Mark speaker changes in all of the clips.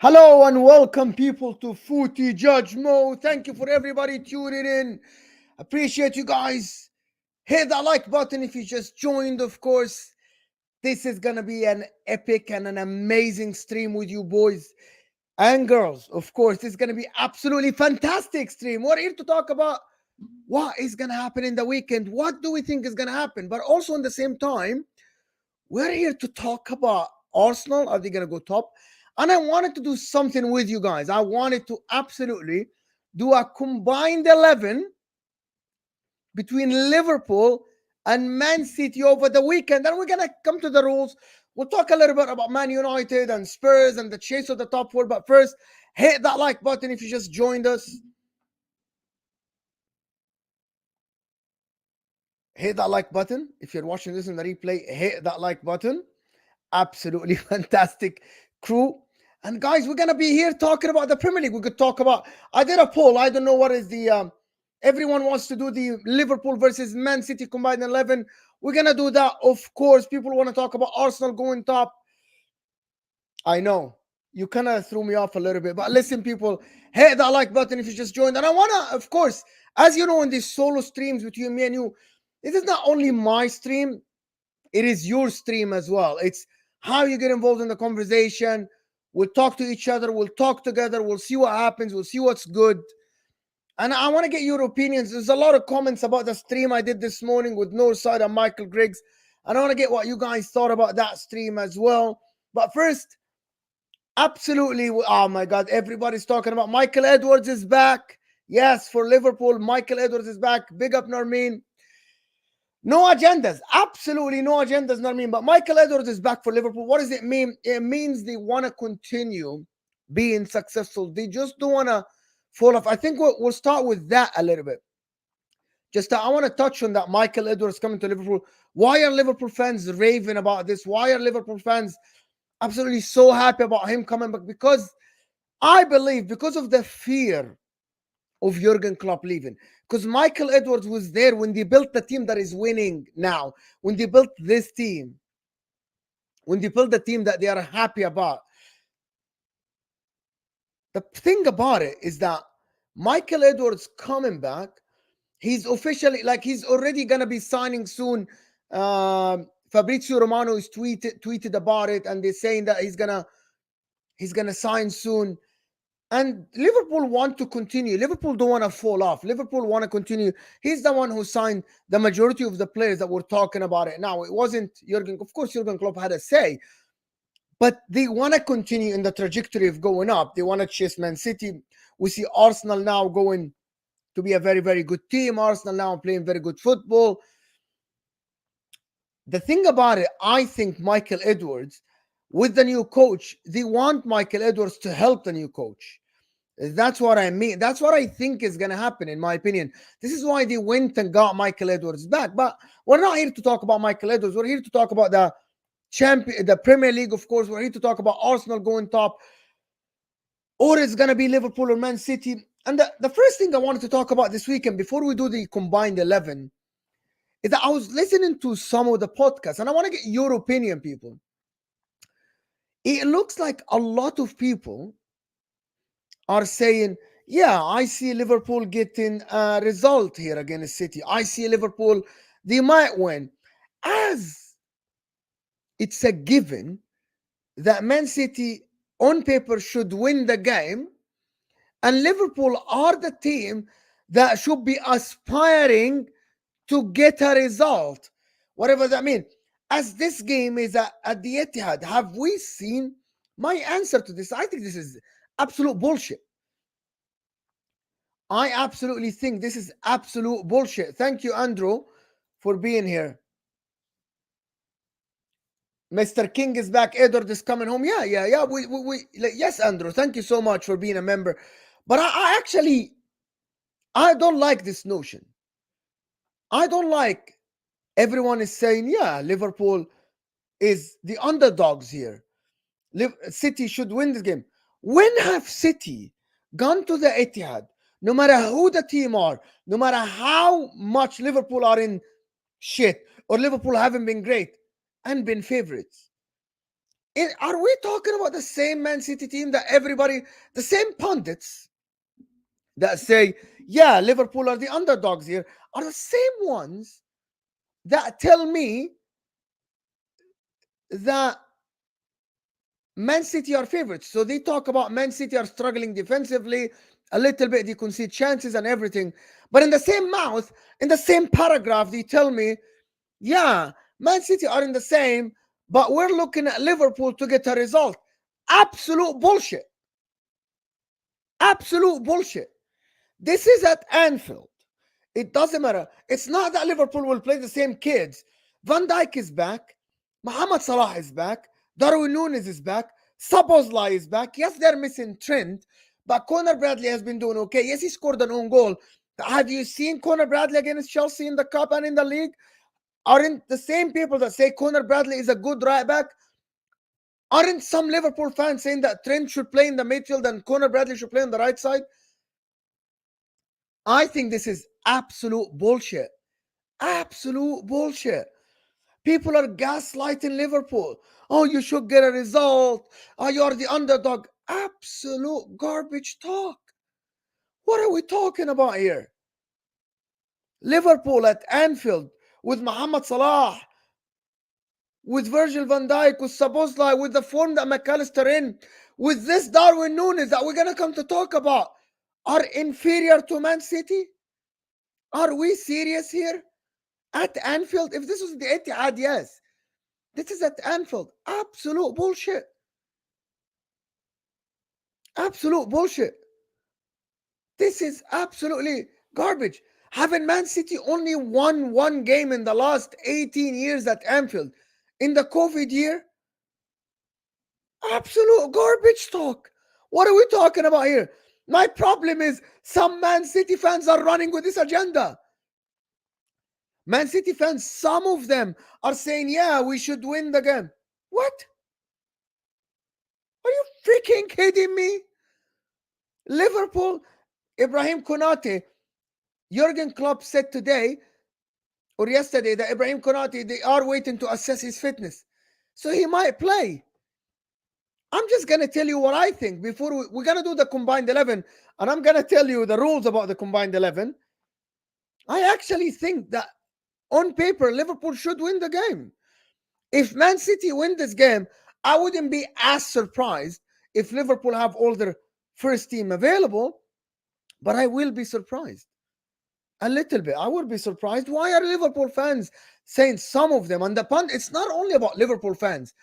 Speaker 1: Hello and welcome, people, to Footy Judge Mo. Thank you for everybody tuning in. Appreciate you guys. Hit that like button if you just joined, of course. This is gonna be an epic and an amazing stream with you boys and girls. Of course, this is gonna be absolutely fantastic stream. We're here to talk about what is gonna happen in the weekend. What do we think is gonna happen? But also, at the same time, we're here to talk about Arsenal. Are they going to go top? And I wanted to do something with you guys. I wanted to absolutely do a combined 11 between Liverpool and Man City over the weekend. Then we're going to come to the rules. We'll talk a little bit about Man United and Spurs and the chase of the top four. But first, hit that like button if you just joined us. Hit that like button. If you're watching this in the replay, hit that like button. Absolutely fantastic crew. And guys, we're gonna be here talking about the Premier League. We could talk about. I did a poll. I don't know what is the. Everyone wants to do the Liverpool versus Man City combined 11. We're gonna do that, of course. People want to talk about Arsenal going top. I know you kind of threw me off a little bit, but listen, people, hit that like button if you just joined. And I wanna, of course, as you know, in these solo streams between me and you, this is not only my stream, it is your stream as well. It's how you get involved in the conversation. We'll talk to each other. We'll talk together. We'll see what happens. We'll see what's good. And I want to get your opinions. There's a lot of comments about the stream I did this morning with Northside and Michael Griggs. And I want to get what you guys thought about that stream as well. But first, absolutely, oh my God, everybody's talking about Michael Edwards is back. Yes, for Liverpool, Michael Edwards is back. Big up, Narmeen. No agendas, absolutely no agendas, not mean. But Michael Edwards is back for Liverpool. What does it mean? It means they want to continue being successful. They just don't want to fall off. I think we'll start with that a little bit. Just I want to touch on that. Michael Edwards coming to Liverpool. Why are Liverpool fans raving about this? Why are Liverpool fans absolutely so happy about him coming back? Because I believe because of the fear of Jurgen Klopp leaving. Because Michael Edwards was there when they built the team that is winning now. When they built this team. When they built the team that they are happy about. The thing about it is that Michael Edwards coming back, he's officially, like he's already going to be signing soon. Fabrizio Romano is tweeted about it, and they're saying that he's gonna sign soon. And Liverpool want to continue. Liverpool don't want to fall off. Liverpool want to continue. He's the one who signed the majority of the players that we're talking about it now. It wasn't Jurgen. Of course, Jurgen Klopp had a say, but they want to continue in the trajectory of going up. They want to chase Man City. We see Arsenal now going to be a very, very good team. Arsenal now playing very good football. The thing about it, I think Michael Edwards, with the new coach, they want Michael Edwards to help the new coach. That's what I mean. That's what I think is going to happen, in my opinion. This is why they went and got Michael Edwards back. But we're not here to talk about Michael Edwards. We're here to talk about the Premier League, of course. We're here to talk about Arsenal going top, or it's going to be Liverpool or Man City. And the first thing I wanted to talk about this weekend, before we do the combined 11, is that I was listening to some of the podcasts, and I want to get your opinion, people. It looks like a lot of people are saying, yeah, I see Liverpool getting a result here against City. I see Liverpool, they might win. As it's a given that Man City on paper should win the game, and Liverpool are the team that should be aspiring to get a result, whatever that means. As this game is at the Etihad, have we seen? My answer to this, I think this is absolute bullshit. I absolutely think this is absolute bullshit. Thank you, Andrew, for being here. Mr. King is back. Edward is coming home. Yeah. Yes, Andrew. Thank you so much for being a member. But I actually, I don't like this notion. I don't like everyone is saying, yeah, Liverpool is the underdogs here. City should win this game. When have City gone to the Etihad, no matter who the team are, no matter how much Liverpool are in shit or Liverpool haven't been great and been favorites? Are we talking about the same Man City team that everybody, the same pundits that say, yeah, Liverpool are the underdogs here, are the same ones that tell me that Man City are favorites? So they talk about Man City are struggling defensively a little bit, they concede chances and everything. But in the same mouth, in the same paragraph, they tell me, yeah, Man City are in the same, but we're looking at Liverpool to get a result. Absolute bullshit. Absolute bullshit. This is at Anfield. It doesn't matter. It's not that Liverpool will play the same kids. Van Dijk is back. Mohamed Salah is back. Darwin Nunes is back. Szoboszlai is back. Yes, they're missing Trent, but Conor Bradley has been doing okay. Yes, he scored an own goal. Have you seen Conor Bradley against Chelsea in the cup and in the league? Aren't the same people that say Conor Bradley is a good right back? Aren't some Liverpool fans saying that Trent should play in the midfield and Conor Bradley should play on the right side? I think this is absolute bullshit. Absolute bullshit. People are gaslighting Liverpool. Oh, you should get a result. Oh, you're the underdog. Absolute garbage talk. What are we talking about here? Liverpool at Anfield with Mohamed Salah, with Virgil van Dijk, with Szoboszlai, with the form that McAllister in, with this Darwin Nunes that we're going to come to talk about, are inferior to Man City? Are we serious here? At Anfield? If this was the Etihad, yes. This is at Anfield. Absolute bullshit. Absolute bullshit. This is absolutely garbage. Haven't Man City only won one game in the last 18 years at Anfield? In the COVID year? Absolute garbage talk. What are we talking about here? My problem is some Man City fans are running with this agenda. Man City fans, some of them are saying, yeah, we should win the game. What? Are you freaking kidding me? Liverpool, Ibrahim Konate, Jurgen Klopp said today or yesterday that Ibrahim Konate, they are waiting to assess his fitness. So he might play. I'm just going to tell you what I think before we're going to do the combined 11. And I'm going to tell you the rules about the combined 11. I actually think that on paper, Liverpool should win the game. If Man City win this game, I wouldn't be as surprised if Liverpool have all their first team available, but I will be surprised. A little bit. I will be surprised. Why are Liverpool fans saying some of them? And the pun, it's not only about Liverpool fans.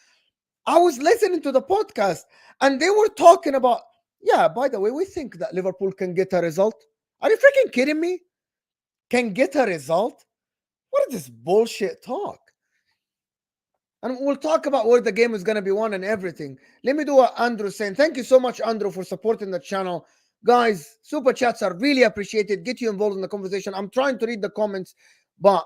Speaker 1: I was listening to the podcast and they were talking about, yeah, by the way, we think that Liverpool can get a result. Are you freaking kidding me? Can get a result? What is this bullshit talk? And we'll talk about where the game is going to be won and everything. Let me do what Andrew's saying. Thank you so much, Andrew, for supporting the channel. Guys, super chats are really appreciated. Get you involved in the conversation. I'm trying to read the comments, but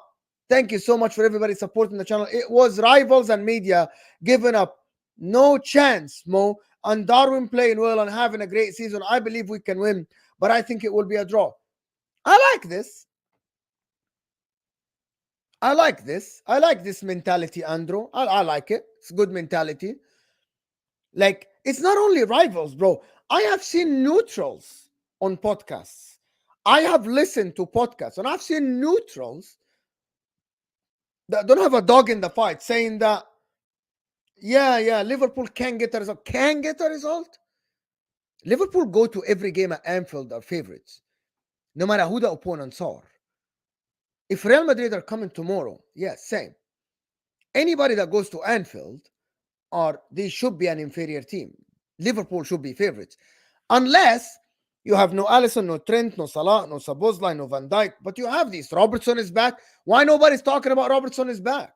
Speaker 1: thank you so much for everybody supporting the channel. It was rivals and media giving up. No chance, Mo. And Darwin playing well and having a great season. I believe we can win, but I think it will be a draw. I like this. I like this. I like this mentality, Andrew. I like it. It's good mentality. Like, it's not only rivals, bro. I have seen neutrals on podcasts. I have listened to podcasts and I've seen neutrals that don't have a dog in the fight saying that, yeah, Liverpool can get a result. Can get a result? Liverpool go to every game at Anfield are favorites, no matter who the opponents are. If Real Madrid are coming tomorrow, yes, same. Anybody that goes to Anfield, they should be an inferior team. Liverpool should be favorites. Unless you have no Alisson, no Trent, no Salah, no Szoboszlai, no Van Dijk. But you have these. Robertson is back. Why nobody's talking about Robertson is back?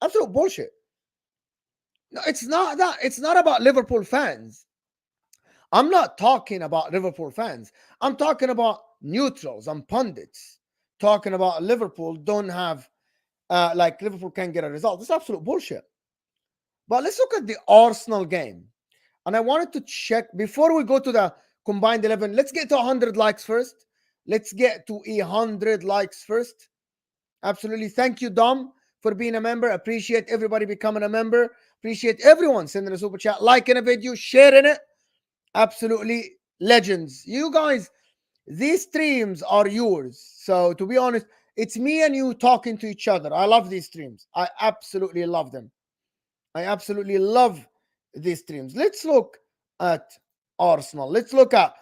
Speaker 1: Absolute bullshit. No, it's not that. It's not about Liverpool fans. I'm not talking about Liverpool fans. I'm talking about neutrals and pundits talking about Liverpool don't have, like Liverpool can't get a result. It's absolute bullshit. But let's look at the Arsenal game. And I wanted to check, before we go to the combined 11, let's get to 100 likes first. Let's get to 100 likes first. Absolutely. Thank you, Dom, for being a member. Appreciate everybody becoming a member. Appreciate everyone sending a super chat, liking a video, sharing it. Absolutely legends. You guys, these streams are yours. So to be honest, it's me and you talking to each other. I love these streams. I absolutely love them. I absolutely love these streams. Let's look at Arsenal. Let's look at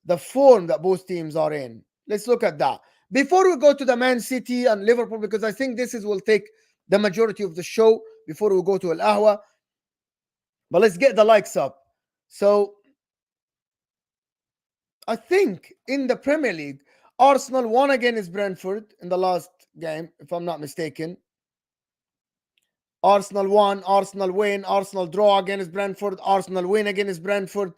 Speaker 1: the form that both teams are in. Let's look at that. Before we go to the Man City and Liverpool, because I think will take the majority of the show before we go to Al Ahwa. But let's get the likes up. So I think in the Premier League, Arsenal won against Brentford in the last game, if I'm not mistaken. Arsenal won, Arsenal win, Arsenal draw against Brentford, Arsenal win against Brentford.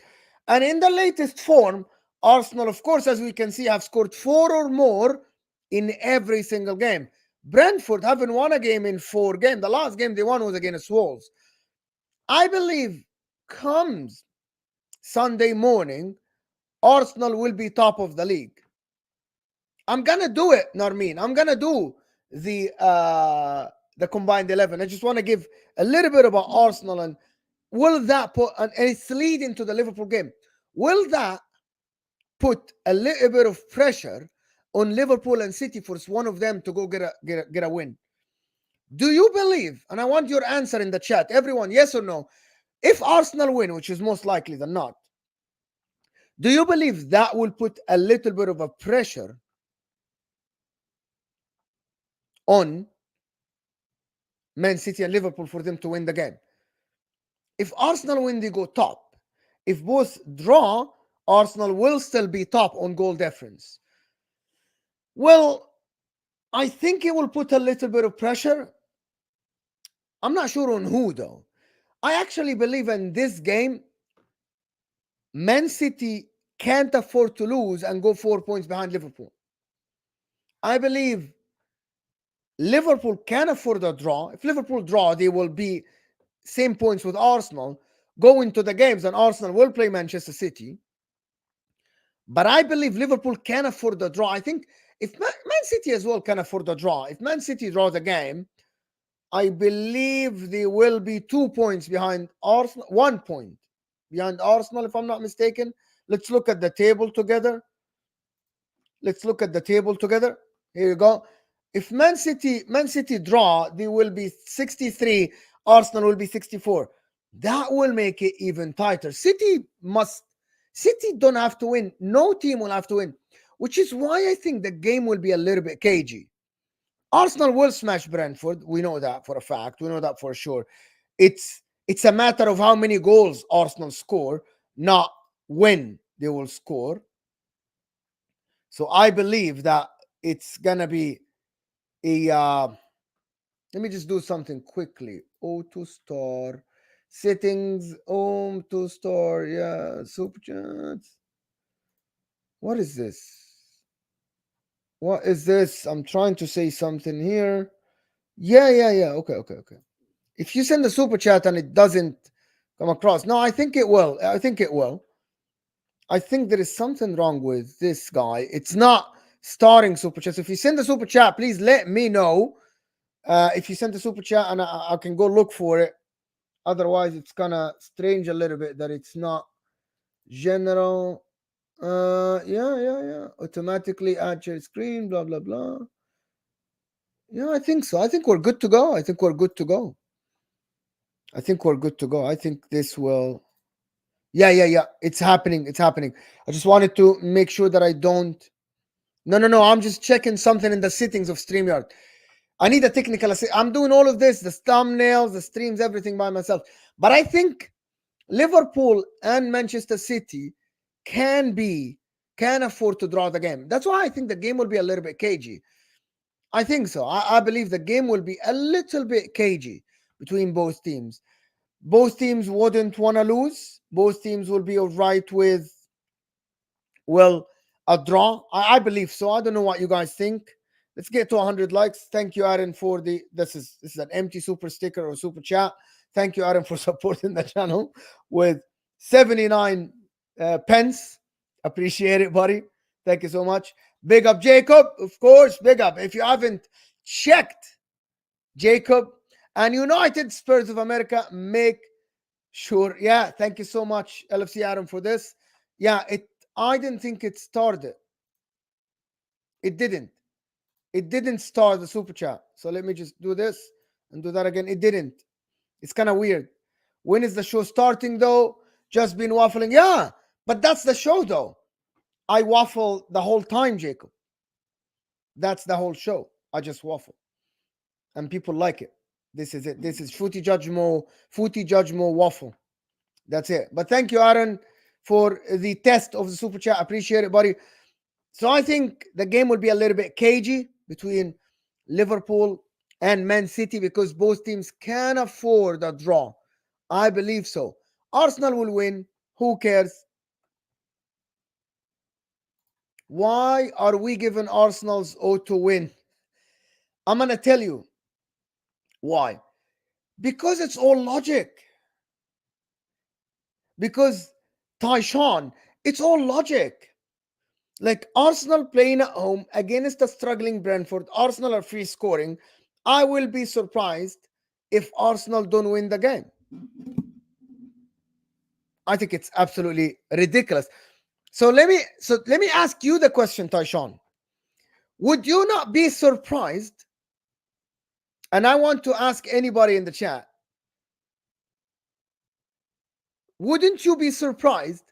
Speaker 1: And in the latest form, Arsenal, of course, as we can see, have scored 4 or more in every single game. Brentford haven't won a game in 4 games. The last game they won was against Wolves. I believe comes Sunday morning, Arsenal will be top of the league. I'm gonna do it, Narmeen. I'm gonna do the combined 11. I just want to give a little bit about Arsenal, and will that put, and it's leading to the Liverpool game, will that put a little bit of pressure on Liverpool and City for one of them to go get a win? Do you believe, and I want your answer in the chat, everyone, yes or no, if Arsenal win, which is most likely than not, do you believe that will put a little bit of a pressure on Man City and Liverpool for them to win the game? If Arsenal win, they go top. If both draw, Arsenal will still be top on goal difference. Well, I think it will put a little bit of pressure. I'm not sure on who, though. I actually believe in this game, Man City can't afford to lose and go 4 points behind Liverpool. I believe Liverpool can afford a draw. If Liverpool draw, they will be same points with Arsenal, go into the games, and Arsenal will play Manchester City. But I believe Liverpool can afford the draw. I think if Man City as well can afford the draw, if Man City draws a game, I believe they will be 2 points behind Arsenal, 1 point behind Arsenal, if I'm not mistaken. Let's look at the table together. Let's look at the table together. Here you go. If Man City draw, they will be 63. Arsenal will be 64. That will make it even tighter. City don't have to win. No team will have to win, which is why I think the game will be a little bit cagey. Arsenal will smash Brentford. We know that for a fact. We know that for sure. It's a matter of how many goals Arsenal score, not when they will score. So I believe that it's gonna be a let me just do something quickly. Auto store settings, home to store, yeah, super chats. What is this? What is this? I'm trying to say something here. Yeah. Okay. If you send a super chat and it doesn't come across, no, I think it will. I think there is something wrong with this guy. It's not starting super chat. So if you send a super chat, please let me know. If you send a super chat, and I can go look for it. Otherwise, it's kind of strange a little bit that it's not general. Yeah. Automatically add your screen, blah, blah, blah. Yeah, I think so. I think we're good to go. I think this will. Yeah. It's happening. I just wanted to make sure that I don't. No. I'm just checking something in the settings of StreamYard. I need a technical assist. I'm doing all of this, the thumbnails, the streams, everything by myself. But I think Liverpool and Manchester City can afford to draw the game. That's why I think the game will be a little bit cagey. I think so. I believe the game will be a little bit cagey between both teams. Both teams wouldn't want to lose. Both teams will be all right with, well, a draw. I believe so. I don't know what you guys think. Let's get to 100 likes. Thank you, Aaron, for this is an empty super sticker or super chat. Thank you, Aaron, for supporting the channel with 79 pence. Appreciate it, buddy. Thank you so much. Big up, Jacob. Of course, big up. If you haven't checked Jacob And United Spurs of America, make sure. Yeah, thank you so much, LFC Adam, for this. Yeah, I didn't think it started. It didn't. It didn't start the super chat. So let me just do this and do that again. It didn't. It's kind of weird. When is the show starting though? Just been waffling. Yeah, but that's the show though. I waffle the whole time, Jacob. That's the whole show. I just waffle. And people like it. This is it. This is Footy Judgmo waffle. That's it. But thank you, Aaron, for the test of the super chat. Appreciate it, buddy. So I think the game will be a little bit cagey between Liverpool and Man City because both teams can afford a draw. I believe so. Arsenal will win. Who cares? Why are we giving Arsenal's O to win? I'm going to tell you why. Because it's all logic. Because Tyshawn, it's all logic. Like Arsenal playing at home against a struggling Brentford. Arsenal are free scoring. I will be surprised if Arsenal don't win the game. I think it's absolutely ridiculous. So let me ask you the question, Tyshawn. Would you not be surprised? And I want to ask anybody in the chat. Wouldn't you be surprised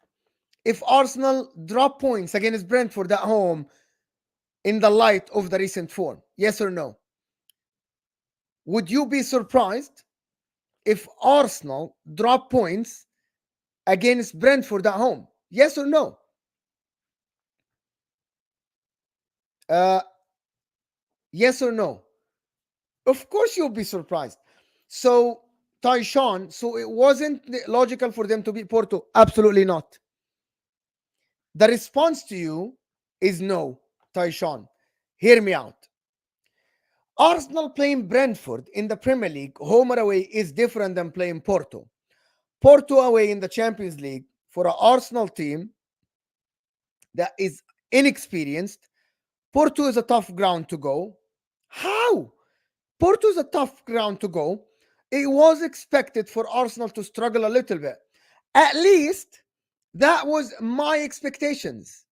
Speaker 1: if Arsenal drop points against Brentford at home in the light of the recent form? Yes or no? Would you be surprised if Arsenal drop points against Brentford at home? Yes or no? Yes or no? Of course you'll be surprised. So, Tyshawn, so it wasn't logical for them to beat Porto? Absolutely not. The response to you is no, Tyshawn. Hear me out. Arsenal playing Brentford in the Premier League, home or away, is different than playing Porto. Porto away in the Champions League for an Arsenal team that is inexperienced. Porto is a tough ground to go. How? Porto is a tough ground to go. It was expected for Arsenal to struggle a little bit. At least that was my expectations.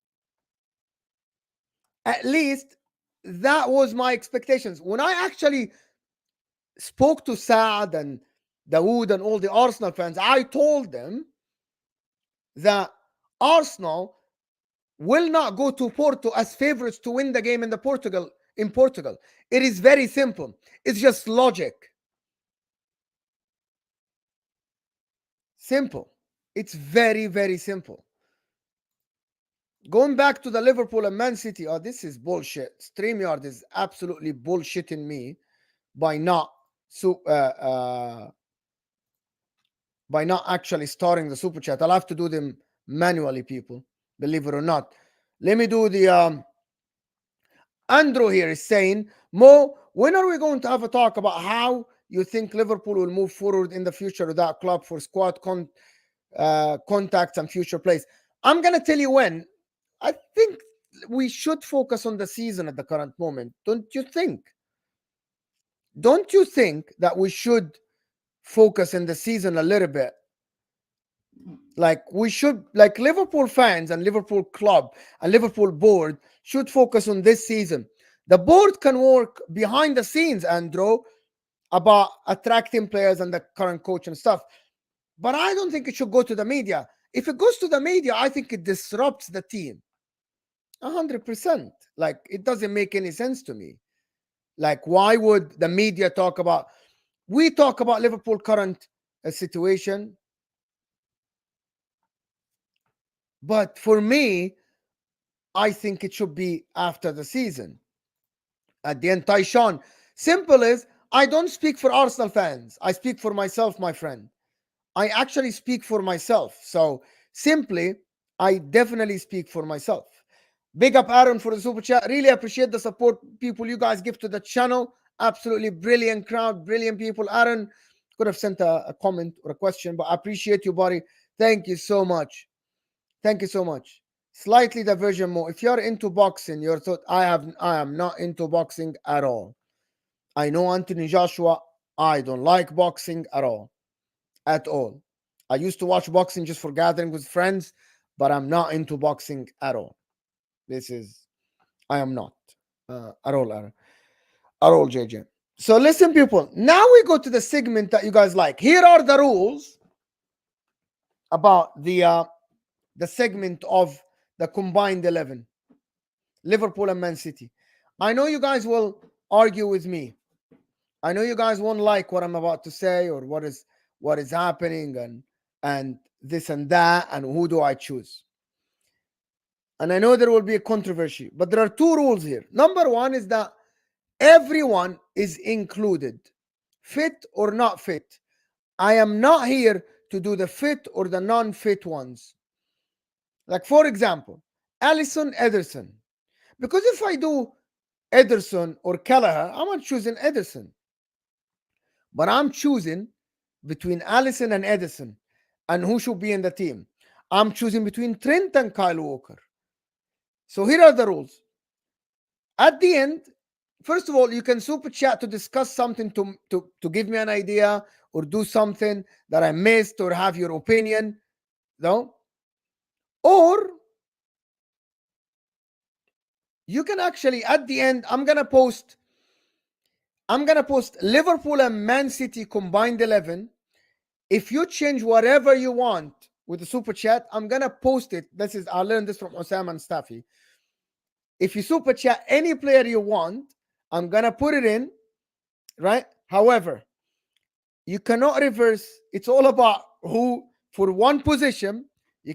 Speaker 1: At least that was my expectations. When I actually spoke to Saad and Dawood and all the Arsenal fans, I told them that Arsenal will not go to Porto as favorites to win the game in Portugal. It is very simple. It's just logic. Simple. It's very, very simple. Going back to the Liverpool and Man City, oh, this is bullshit. StreamYard is absolutely bullshitting me by not actually starting the super chat. I'll have to do them manually, people. Believe it or not. Let me do the Andrew here is saying, Mo, when are we going to have a talk about how you think Liverpool will move forward in the future of that club for squad contacts and future plays? I'm going to tell you when. I think we should focus on the season at the current moment. Don't you think? Don't you think that we should focus in the season a little bit? Like we should, like Liverpool fans and Liverpool club and Liverpool board should focus on this season. The board can work behind the scenes, Andrew, about attracting players and the current coach and stuff. But I don't think it should go to the media. If it goes to the media, I think it disrupts the team. 100%. Like it doesn't make any sense to me. Like why would the media talk about? We talk about Liverpool current situation. But for me, I think it should be after the season. At the end, Tyshawn, simple is, I don't speak for Arsenal fans. I speak for myself, my friend. I actually speak for myself. So simply, I definitely speak for myself. Big up Aaron for the super chat. Really appreciate the support people you guys give to the channel. Absolutely brilliant crowd, brilliant people. Aaron could have sent a comment or a question, but I appreciate you, buddy. Thank you so much. Thank you so much. Slightly diversion more. If you're into boxing, I am not into boxing at all. I know Anthony Joshua. I don't like boxing at all. At all. I used to watch boxing just for gathering with friends, but I'm not into boxing at all. This is, I am not at all, JJ. So listen, people. Now we go to the segment that you guys like. Here are the rules about the segment of the combined 11, Liverpool and Man City. I know you guys will argue with me. I know you guys won't like what I'm about to say or what is happening and this and that and who do I choose. And I know there will be a controversy, but there are two rules here. Number one is that everyone is included, fit or not fit. I am not here to do the fit or the non-fit ones. Like, for example, Allison Ederson. Because if I do Ederson or Kelleher, I'm not choosing Ederson. But I'm choosing between Allison and Ederson and who should be in the team. I'm choosing between Trent and Kyle Walker. So here are the rules. At the end, first of all, you can super chat to discuss something to give me an idea or do something that I missed or have your opinion. No? Or you can actually at the end, I'm gonna post Liverpool and Man City combined 11. If you change whatever you want with the super chat, I'm gonna post it. I learned this from Osama and Staffy. If you super chat any player you want, I'm gonna put it in, right? However, you cannot reverse. It's all about who for one position. You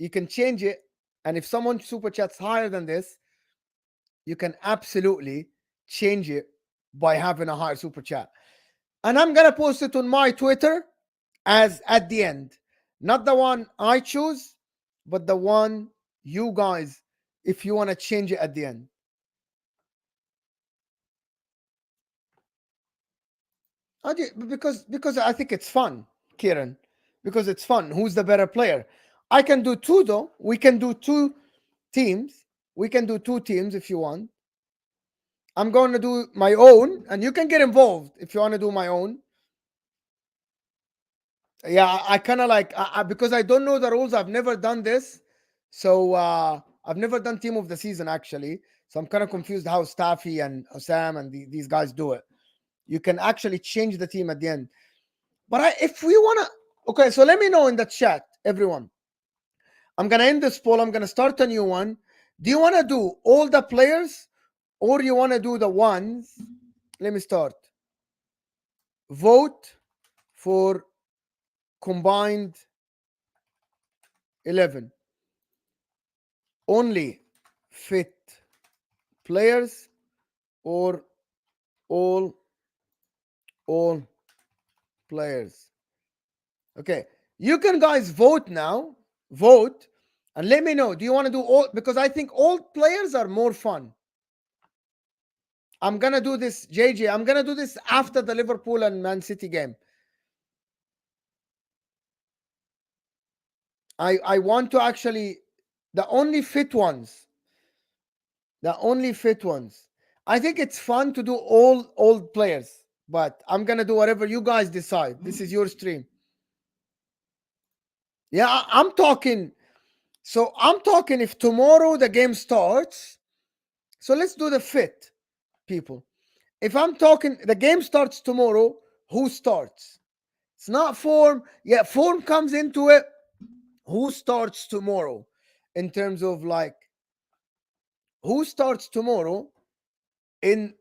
Speaker 1: can change it, and if someone super chats higher than this, you can absolutely change it by having a higher super chat. And I'm gonna post it on my Twitter as at the end, not the one I choose, but the one you guys, if you want to change it at the end. Because I think it's fun, Kieran. Because it's fun. Who's the better player? I can do two though. We can do two teams. We can do two teams if you want. I'm going to do my own, and you can get involved if you want to do my own. Yeah, I kind of like because I don't know the rules. I've never done this, so I've never done team of the season actually. So I'm kind of confused how Staffy and Osam and these guys do it. You can actually change the team at the end. But if we wanna, okay, so let me know in the chat, everyone. I'm gonna end this poll. I'm gonna start a new one. Do you wanna do all the players, or you wanna do the ones? Let me start. Vote for combined 11. Only fit players or all players. Okay, you can guys vote now. Vote and let me know. Do you want to do all? Because I think all players are more fun. I'm gonna do this, JJ. I'm gonna do this after the Liverpool and Man City game. I want to actually the only fit ones. The only fit ones. I think it's fun to do all old players, but I'm gonna do whatever you guys decide. This is your stream. Yeah, I'm talking. So I'm talking if tomorrow the game starts. So let's do the fit, people. If I'm talking, the game starts tomorrow, who starts? It's not form. Yeah, form comes into it. Who starts tomorrow in terms of like who starts tomorrow in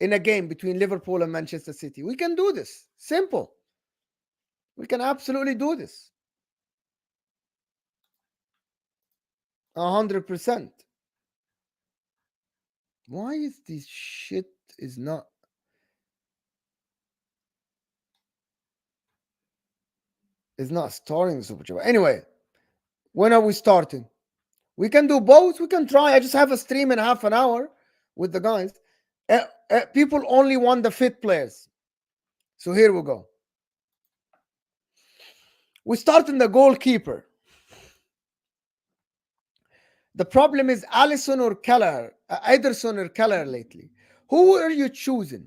Speaker 1: in a game between Liverpool and Manchester City? We can do this. Simple. We can absolutely do this. 100%. Why is this shit is not starting the Super Bowl? Anyway, when are we starting? We can do both. We can try. I just have a stream in half an hour with the guys. People only want the fit players. So here we go. We start in the goalkeeper. The problem is Allison or Keller, Ederson or Keller lately. Who are you choosing?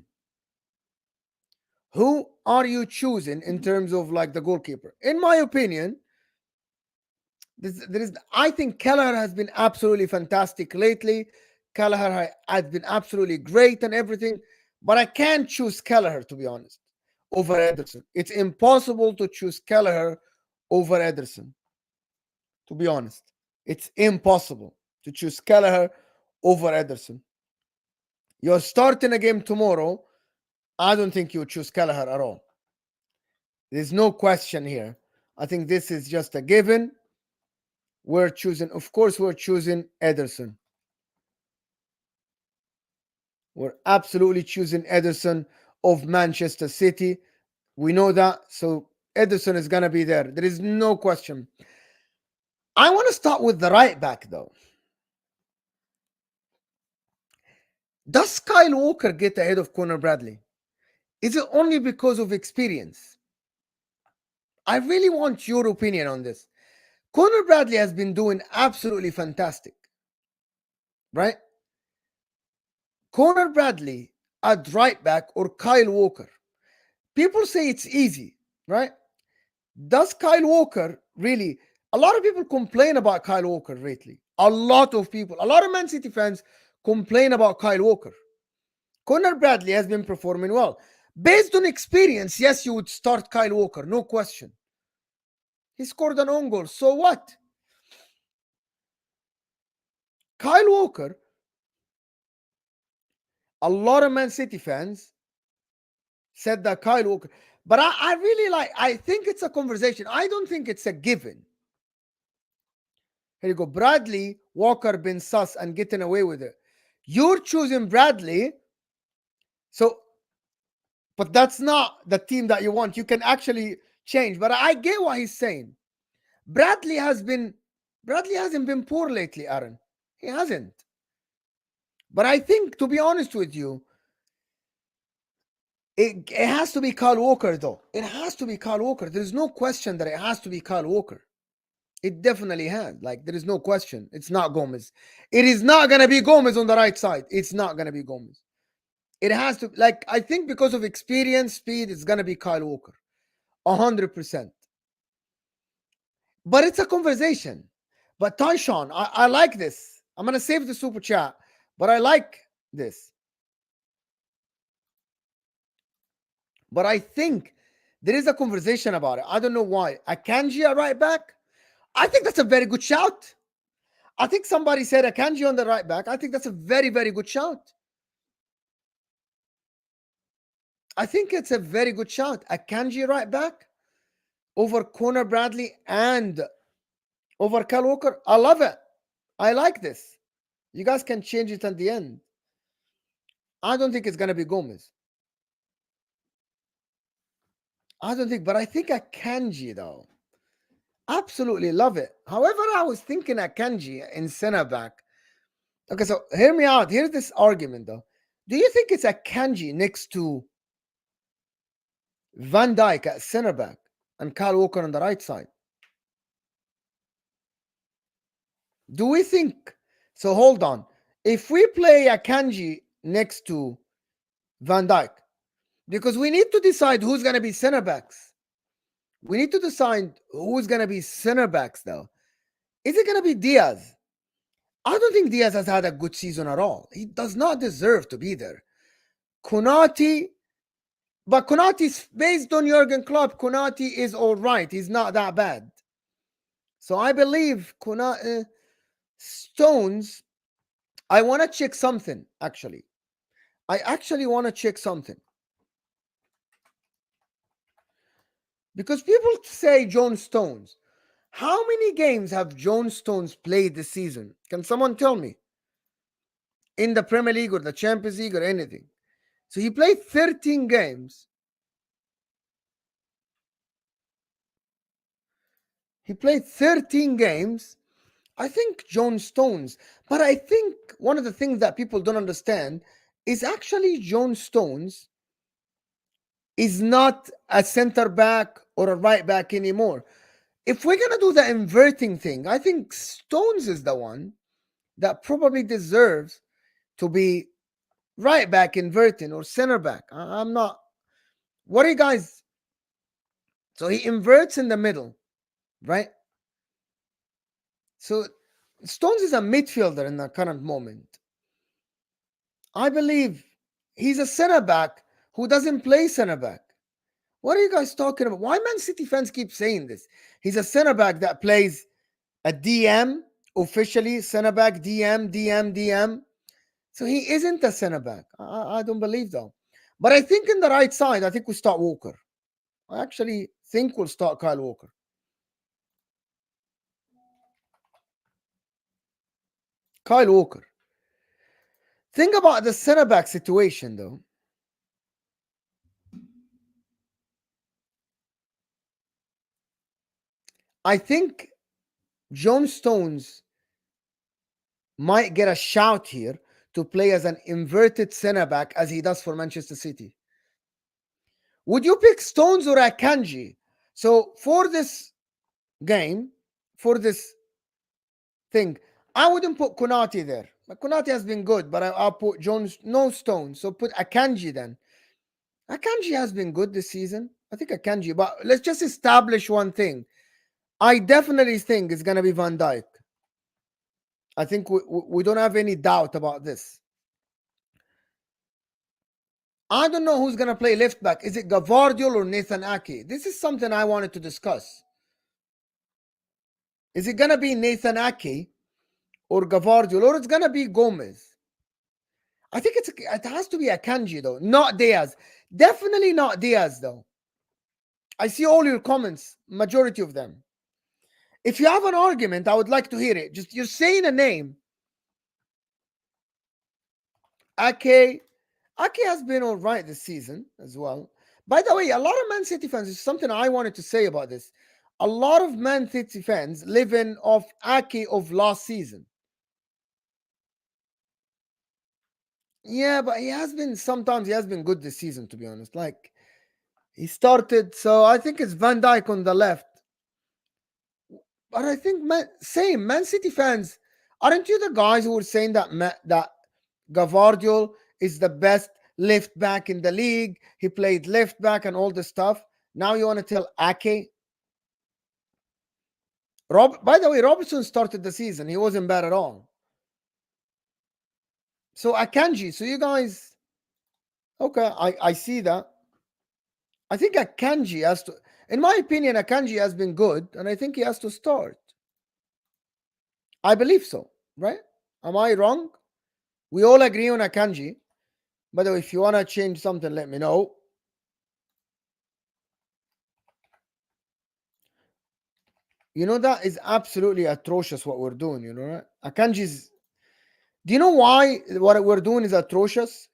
Speaker 1: Who are you choosing in terms of like the goalkeeper? In my opinion, I think Kelleher has been absolutely fantastic lately. Kelleher has been absolutely great and everything, but I can't choose Kelleher, to be honest, over Ederson. It's impossible to choose Kelleher over Ederson, to be honest. It's impossible to choose Kelleher over Ederson. You're starting a game tomorrow. I don't think you would choose Kelleher at all. There's no question here. I think this is just a given. We're choosing, of course, we're choosing Ederson. We're absolutely choosing Ederson of Manchester City. We know that. So Ederson is going to be there. There is no question. I want to start with the right back, though. Does Kyle Walker get ahead of Conor Bradley? Is it only because of experience? I really want your opinion on this. Conor Bradley has been doing absolutely fantastic, right? Conor Bradley at right back or Kyle Walker. People say it's easy, right? Does Kyle Walker really? A lot of people complain about Kyle Walker lately. A lot of people, a lot of Man City fans complain about Kyle Walker. Conor Bradley has been performing well. Based on experience, yes, you would start Kyle Walker, no question. He scored an own goal. So what? Kyle Walker, a lot of Man City fans said that Kyle Walker, but I really like, I think it's a conversation. I don't think it's a given. Here you go. Bradley, Walker, been sus and getting away with it. You're choosing Bradley. So, but that's not the team that you want. You can actually change. But I get what he's saying. Bradley hasn't been poor lately, Aaron. He hasn't. But I think, to be honest with you, it has to be Kyle Walker, though. It has to be Kyle Walker. There's no question that it has to be Kyle Walker. It definitely has. Like, there is no question. It's not Gomez. It is not going to be Gomez on the right side. It's not going to be Gomez. It has to, like, I think because of experience, speed, it's going to be Kyle Walker. 100%. But it's a conversation. But Tyshawn, I like this. I'm going to save the super chat, but I like this. But I think there is a conversation about it. I don't know why. Akanji at right back? I think that's a very good shout. I think somebody said Akanji on the right back. I think that's a very, very good shout. I think it's a very good shout. Akanji right back over Conor Bradley and over Kyle Walker. I love it. I like this. You guys can change it at the end. I don't think it's going to be Gomez. I don't think, but I think Akanji, though. Absolutely love it. However, I was thinking Akanji in center back. Okay, so hear me out. Here's this argument, though. Do you think it's Akanji next to Van Dijk at center back and Kyle Walker on the right side? Do we think? So hold on. If we play Akanji next to Van Dijk, because we need to decide who's going to be center backs. We need to decide who's going to be center backs, though. Is it going to be Diaz? I don't think Diaz has had a good season at all. He does not deserve to be there. Konate, but Konate's based on Jurgen Klopp. Konate is all right. He's not that bad. So I believe Stones. I want to check something, actually. I actually want to check something. Because people say John Stones. How many games have John Stones played this season? Can someone tell me? In the Premier League or the Champions League or anything. So he played 13 games. He played 13 games. I think John Stones. But I think one of the things that people don't understand is actually John Stones is not a center back or a right back anymore. If we're going to do the inverting thing, I think Stones is the one that probably deserves to be right back inverting or center back. I'm not What are you guys? So he inverts in the middle, right? So Stones is a midfielder in the current moment. I believe he's a center back who doesn't play center back. What are you guys talking about? Why Man City fans keep saying this? He's a center back that plays a DM, officially center back, DM, DM, DM. So he isn't a center back. I don't believe though. But I think in the right side, I think we start Walker. I actually think we'll start Kyle Walker. Kyle Walker. Think about the center back situation though. I think John Stones might get a shout here to play as an inverted center back as he does for Manchester City. Would you pick Stones or Akanji? So for this game, for this thing, I wouldn't put Konate there. Konate has been good, but I'll put Jones, no Stones. So put Akanji then. Akanji has been good this season. I think Akanji, but let's just establish one thing. I definitely think it's going to be Van Dijk. I think we don't have any doubt about this. I don't know who's going to play left back. Is it Gavardiol or Nathan Ake? This is something I wanted to discuss. Is it going to be Nathan Ake or Gavardiol, or it's going to be Gomez? I think it has to be Akanji, though, not Diaz. Definitely not Diaz, though. I see all your comments, majority of them. If you have an argument, I would like to hear it. Just you're saying a name. Ake has been all right this season as well. By the way, a lot of Man City fans, is something I wanted to say about this. A lot of Man City fans living off Ake of last season. Yeah, but sometimes he has been good this season, to be honest. Like he started, so I think it's Van Dijk on the left. But I think Man City fans, aren't you the guys who were saying that Gavardiol is the best left back in the league? He played left back and all this stuff. Now you want to tell Ake? By the way, Robertson started the season. He wasn't bad at all. So Akanji, so you guys, okay, I see that. I think Akanji has to, in my opinion, Akanji has been good, and I think he has to start. I believe so, right? Am I wrong? We all agree on Akanji. By the way, if you want to change something, let me know. You know, that is absolutely atrocious what we're doing, you know, right? Akanji's. Do you know why what we're doing is atrocious?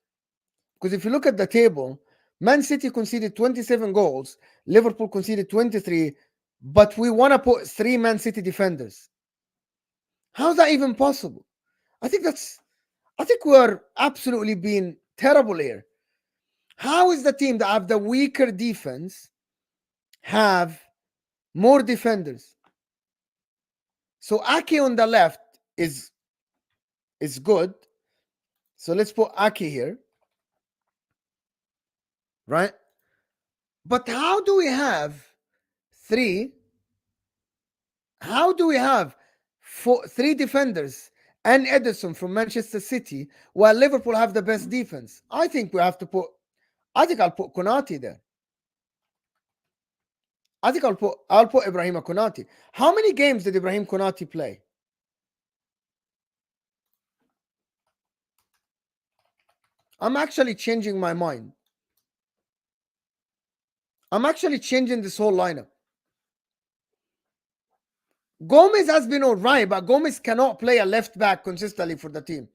Speaker 1: Because if you look at the table, Man City conceded 27 goals, Liverpool conceded 23, but we want to put 3 Man City defenders. How's that even possible? I think we're absolutely being terrible here. How is the team that have the weaker defense have more defenders? So Ake on the left is good. So let's put Ake here. Right? But how do we have 3? How do we have 3 defenders and Edison from Manchester City while Liverpool have the best defense? I think we have to put. I think I'll put Konate there. I think I'll put Ibrahim Konate. How many games did Ibrahim Konate play? I'm actually changing my mind. I'm actually changing this whole lineup. Gomez has been all right, but Gomez cannot play a left back consistently for the team.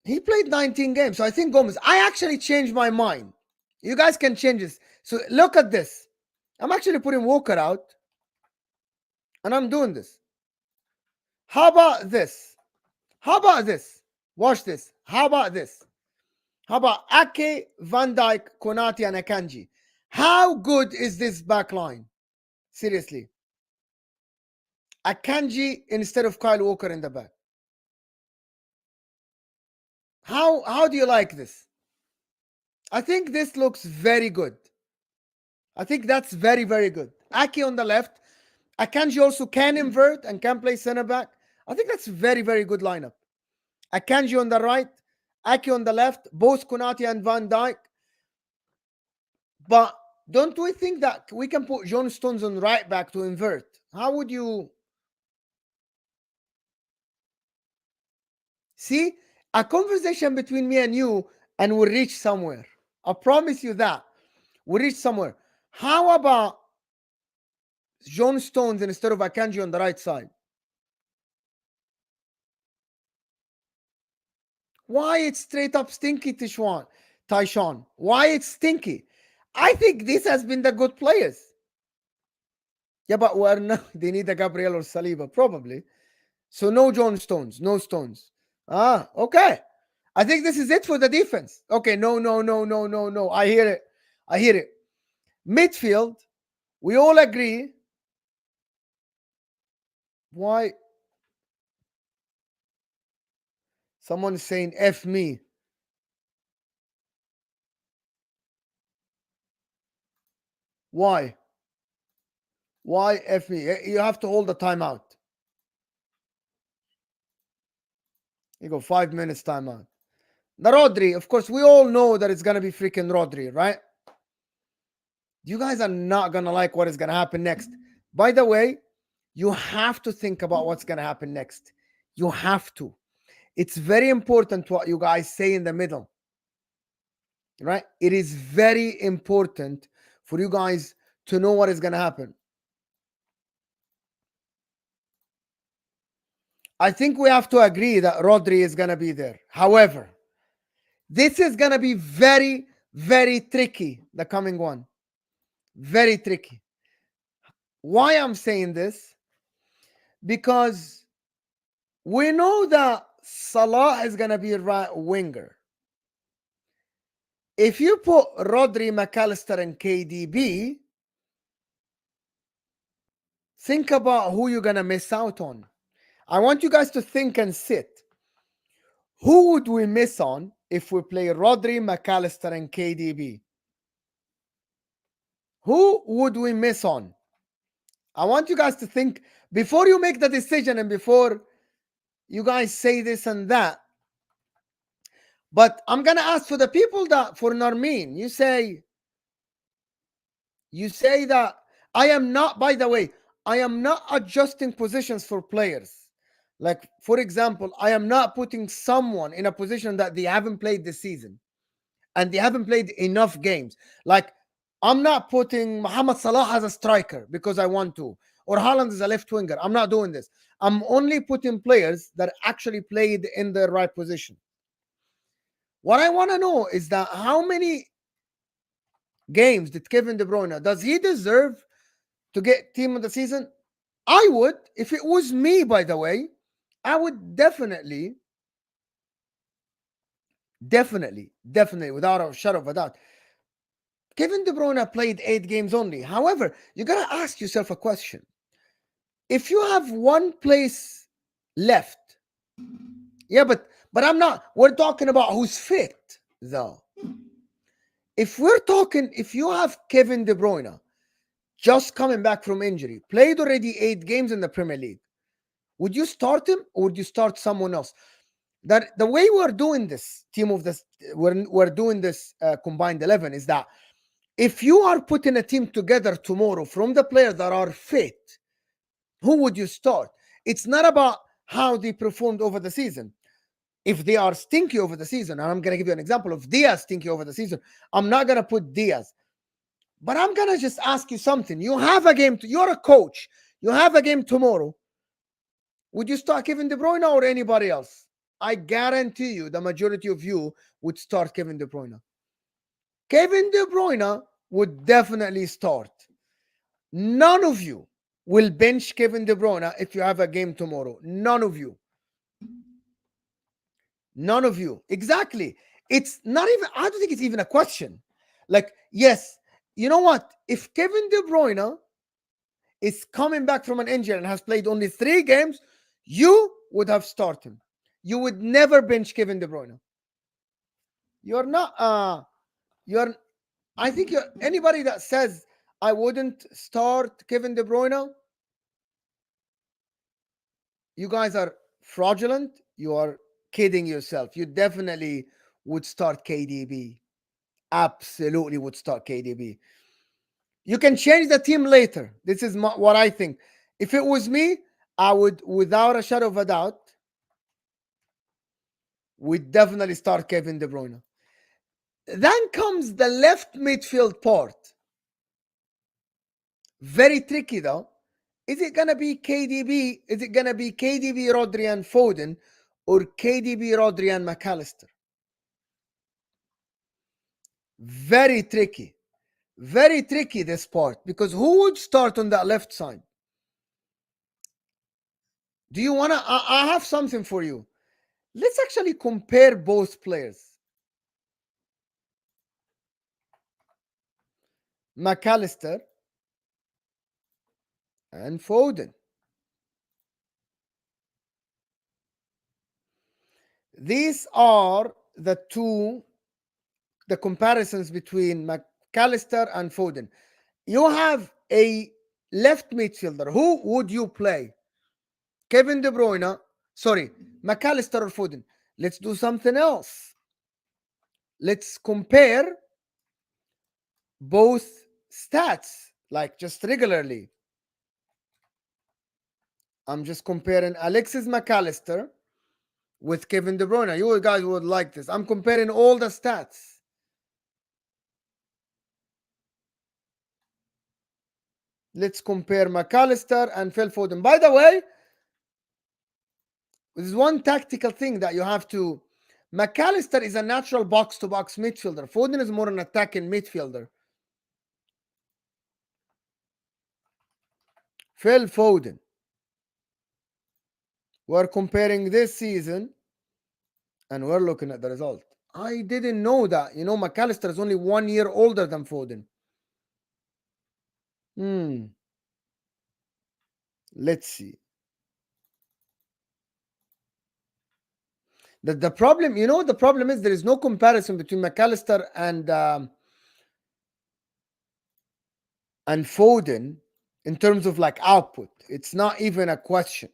Speaker 1: He played 19 games, so I think Gomez. I actually changed my mind. You guys can change this. So look at this. I'm actually putting Walker out, and I'm doing this. How about this? How about this? Watch this. How about this? How about Ake, Van Dijk, Konate, and Akanji? How good is this back line? Seriously. Akanji instead of Kyle Walker in the back. How do you like this? I think this looks very good. I think that's very, very good. Aki on the left. Akanji also can invert and can play center back. I think that's very, very good lineup. Akanji on the right, Aki on the left, both Konate and Van Dijk. But don't we think that we can put John Stones on right back to invert? How would you see? A conversation between me and you, and we'll reach somewhere. I promise you that. We'll reach somewhere. How about John Stones instead of Akanji on the right side? Why it's straight up stinky, Tyshawn? Why it's stinky? I think this has been the good players. Yeah, but we're no, they need a Gabriel or Saliba, probably. So no John Stones, no Stones. Ah, okay. I think this is it for the defense. Okay, no. I hear it. I hear it. Midfield, we all agree. Why? Someone is saying F me. Why? Why F me? You have to hold the timeout. You go 5 minutes timeout. The Rodri, of course, we all know that it's going to be freaking Rodri, right? You guys are not going to like what is going to happen next. By the way, you have to think about what's going to happen next. You have to. It's very important what you guys say in the middle, right? It is very important for you guys to know what is going to happen. I think we have to agree that Rodri is going to be there. However, this is going to be very, very tricky, the coming one. Very tricky. Why I'm saying this? Because we know that Salah is going to be a right winger. If you put Rodri, McAllister, and KDB, think about who you're going to miss out on. I want you guys to think and sit. Who would we miss on if we play Rodri, McAllister, and KDB? Who would we miss on? I want you guys to think before you make the decision and before you guys say this and that. But I'm going to ask for the people that, for Narmeen, you say that I am not, by the way, I am not adjusting positions for players. Like, for example, I am not putting someone in a position that they haven't played this season and they haven't played enough games. Like, I'm not putting Mohamed Salah as a striker because I want to, or Haaland as a left winger. I'm not doing this. I'm only putting players that actually played in the right position. What I want to know is that how many games did Kevin De Bruyne, does he deserve to get team of the season? I would, if it was me, by the way, I would definitely, without a shadow of a doubt. Kevin De Bruyne played 8 games only. However, you got to ask yourself a question. If you have one place left, yeah, but I'm not, we're talking about who's fit, though. If you have Kevin De Bruyne just coming back from injury, played already 8 games in the Premier League, would you start him or would you start someone else? That the way we're doing this we're doing this combined 11 is that if you are putting a team together tomorrow from the players that are fit, who would you start? It's not about how they performed over the season. If they are stinky over the season, and I'm going to give you an example of Diaz stinky over the season, I'm not going to put Diaz. But I'm going to just ask you something. You have a game, you're a coach. You have a game tomorrow. Would you start Kevin De Bruyne or anybody else? I guarantee you the majority of you would start Kevin De Bruyne. Kevin De Bruyne would definitely start. None of you will bench Kevin De Bruyne if you have a game tomorrow. None of you. None of you. Exactly. It's not even, I don't think it's even a question. Like, yes, you know what? If Kevin De Bruyne is coming back from an injury and has played only 3 games, you would have started him. You would never bench Kevin De Bruyne. You're not You're I think you're anybody that says I wouldn't start Kevin De Bruyne, you guys are fraudulent. You are kidding yourself. You definitely would start KDB. Absolutely would start KDB. You can change the team later. This is what I think. If it was me, I would, without a shadow of a doubt, would definitely start Kevin De Bruyne. Then comes the left midfield part. Very tricky though. Is it gonna be KDB? Is it gonna be KDB, Rodri, and Foden, or KDB, Rodri, and McAllister? Very tricky. Very tricky this part, because who would start on that left side? Do you wanna? I have something for you. Let's actually compare both players. McAllister and Foden. These are the comparisons between McAllister and Foden. You have a left midfielder. Who would you play? Kevin De Bruyne, sorry, McAllister or Foden? Let's do something else. Let's compare both stats, like just regularly. I'm just comparing Alexis McAllister with Kevin De Bruyne. You guys would like this. I'm comparing all the stats. Let's compare McAllister and Phil Foden. By the way, there's one tactical thing that you have to. McAllister is a natural box-to-box midfielder. Foden is more an attacking midfielder. Phil Foden. We're comparing this season and we're looking at the result. I didn't know that. You know, McAllister is only 1 year older than Foden. Let's see. The problem, you know, the problem is there is no comparison between McAllister and Foden in terms of like output. It's not even a question.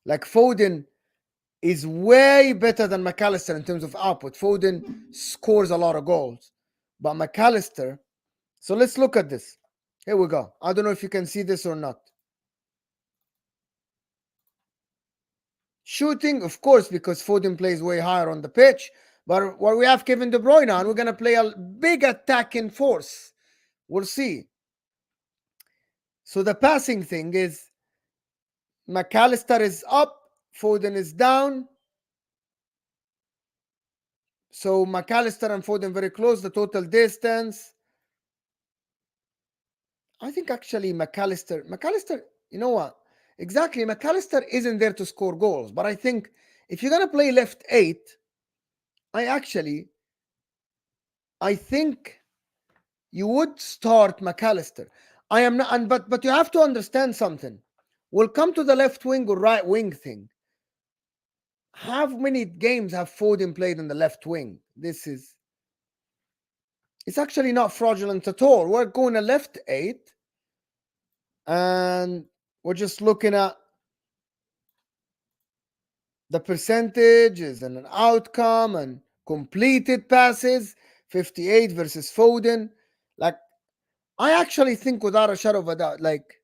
Speaker 1: Like Foden is way better than McAllister in terms of output. Foden scores a lot of goals, but McAllister. So let's look at this. Here we go. I don't know if you can see this or not. Shooting, of course, because Foden plays way higher on the pitch. But where we have Kevin De Bruyne and we're going to play a big attacking force. We'll see. So the passing thing is McAllister is up, Foden is down. So McAllister and Foden very close, the total distance. I think actually McAllister, you know what? Exactly, McAllister isn't there to score goals. But I think if you're going to play left 8, I think you would start McAllister. I am not, but you have to understand something. We'll come to the left wing or right wing thing. How many games have Foden played in the left wing? It's actually not fraudulent at all. We're going to left 8 and we're just looking at the percentages and an outcome and completed passes, 58 versus Foden. Like, I actually think without a shadow of a doubt, like,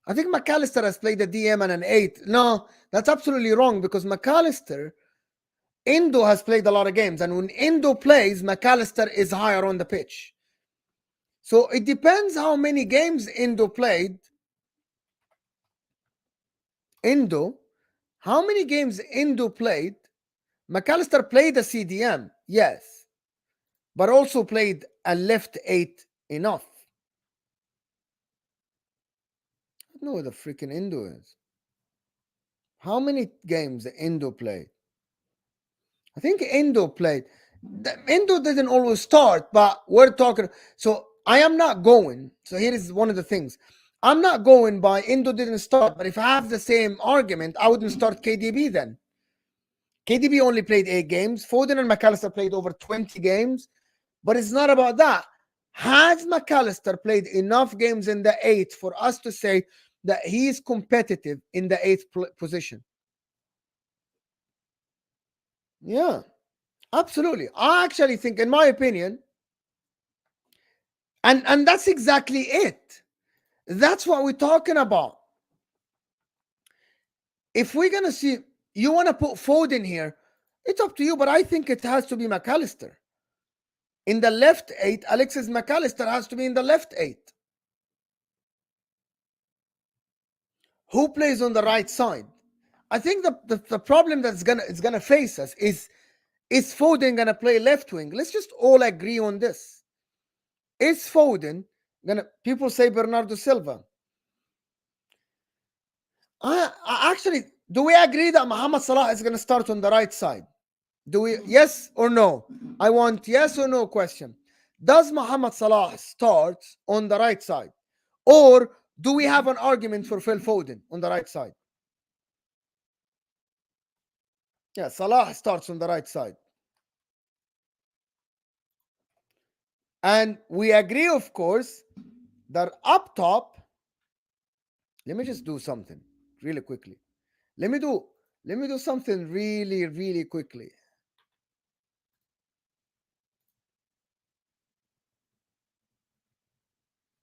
Speaker 1: I think McAllister has played a DM and an 8. No, that's absolutely wrong because Endo has played a lot of games. And when Endo plays, McAllister is higher on the pitch. So it depends how many games Endo played. How many games Endo played? McAllister played a CDM, yes, but also played a left 8 enough. I don't know where the freaking Endo is. How many games Endo played? I think Endo played. Endo didn't always start, but we're talking. So I am not going. So here is one of the things. I'm not going by Endo didn't start, but if I have the same argument, I wouldn't start KDB then. KDB only played 8 games. Foden and McAllister played over 20 games. But it's not about that. Has McAllister played enough games in the 8 for us to say that he is competitive in the 8th position? Yeah, absolutely. I actually think, in my opinion, and that's exactly it. That's what we're talking about. If we're going to see, you want to put Foden here, it's up to you, but I think it has to be McAllister. In the left 8, Alexis McAllister has to be in the left 8. Who plays on the right side? I think the problem that's gonna face us is Foden gonna play left wing? Let's just all agree on this. Is Foden gonna? People say Bernardo Silva. I actually, do we agree that Mohamed Salah is gonna start on the right side? Do we? Yes or no? I want yes or no question. Does Mohamed Salah start on the right side, or do we have an argument for Phil Foden on the right side? Yeah, Salah starts on the right side. And we agree, of course, that up top, let me just do something really quickly. Let me do something really, really quickly.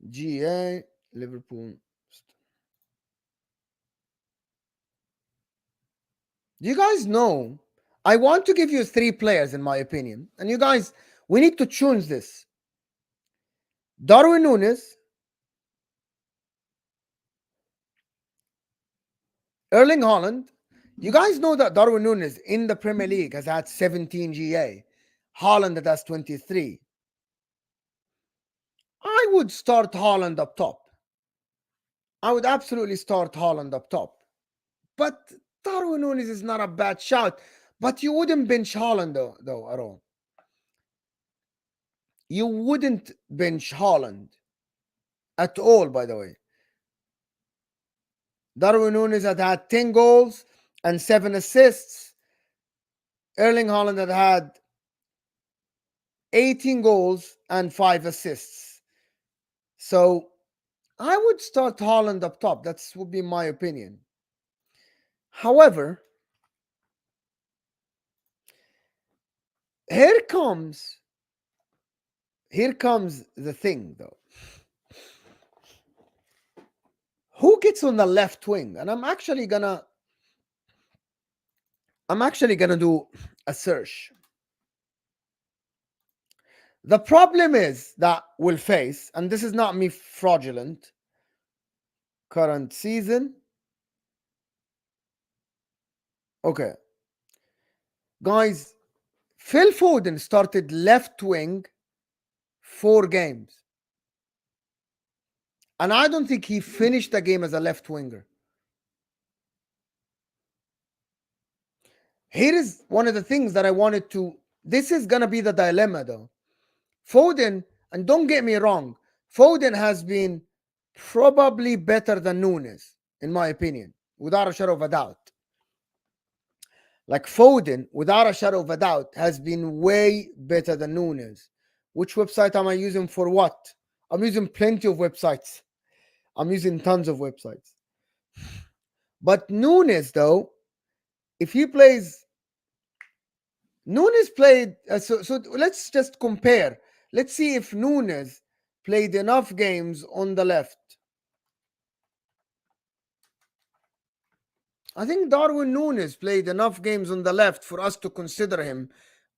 Speaker 1: GA, Liverpool. Do you guys know? I want to give you 3 players, in my opinion. And you guys, we need to choose this. Darwin Núñez, Erling Haaland. You guys know that Darwin Núñez in the Premier League has had 17 GA. Haaland that has 23. I would start Haaland up top. I would absolutely start Haaland up top. But Darwin Núñez is not a bad shout. But you wouldn't bench Haaland though at all. You wouldn't bench Haaland at all, by the way. Darwin Núñez had 10 goals and 7 assists. Erling Haaland had 18 goals and 5 assists. So I would start Haaland up top. That would be my opinion. However, here comes the thing, though. Who gets on the left wing? And I'm actually gonna do a search. The problem is that we'll face, and this is not me fraudulent, current season. Okay. Guys, Phil Foden started left wing 4 games. And I don't think he finished the game as a left winger. Here is one of the things that I wanted to. This is going to be the dilemma, though. Foden, and don't get me wrong, Foden has been probably better than Núñez, in my opinion, without a shadow of a doubt. Like Foden, without a shadow of a doubt, has been way better than Núñez. Which website am I using for what? I'm using plenty of websites. I'm using tons of websites. But Núñez, though, if he plays, Núñez played. So let's just compare. Let's see if Núñez played enough games on the left. I think Darwin Núñez played enough games on the left for us to consider him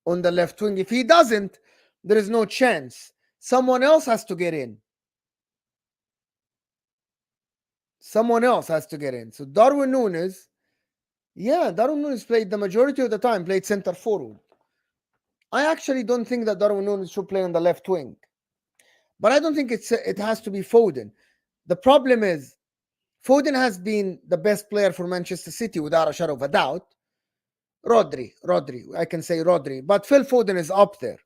Speaker 1: on the left wing. If he doesn't, there is no chance. Someone else has to get in. Someone else has to get in. So Darwin Núñez, Darwin Núñez played the majority of the time, played center forward. I actually don't think that Darwin Núñez should play on the left wing. But I don't think it has to be Foden. The problem is, Foden has been the best player for Manchester City without a shadow of a doubt. Rodri, I can say Rodri. But Phil Foden is up there.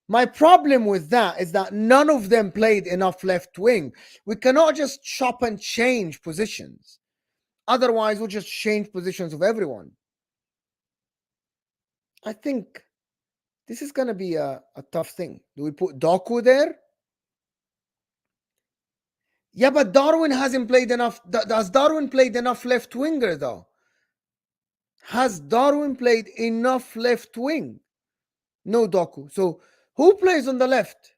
Speaker 1: My problem with that is that none of them played enough left wing. We cannot just chop and change positions. Otherwise, we'll just change positions of everyone. I think this is gonna be a tough thing. Do we put Doku there? Yeah, but Darwin hasn't played enough. Does Darwin played enough left winger though? Has Darwin played enough left wing? No Doku. So who plays on the left?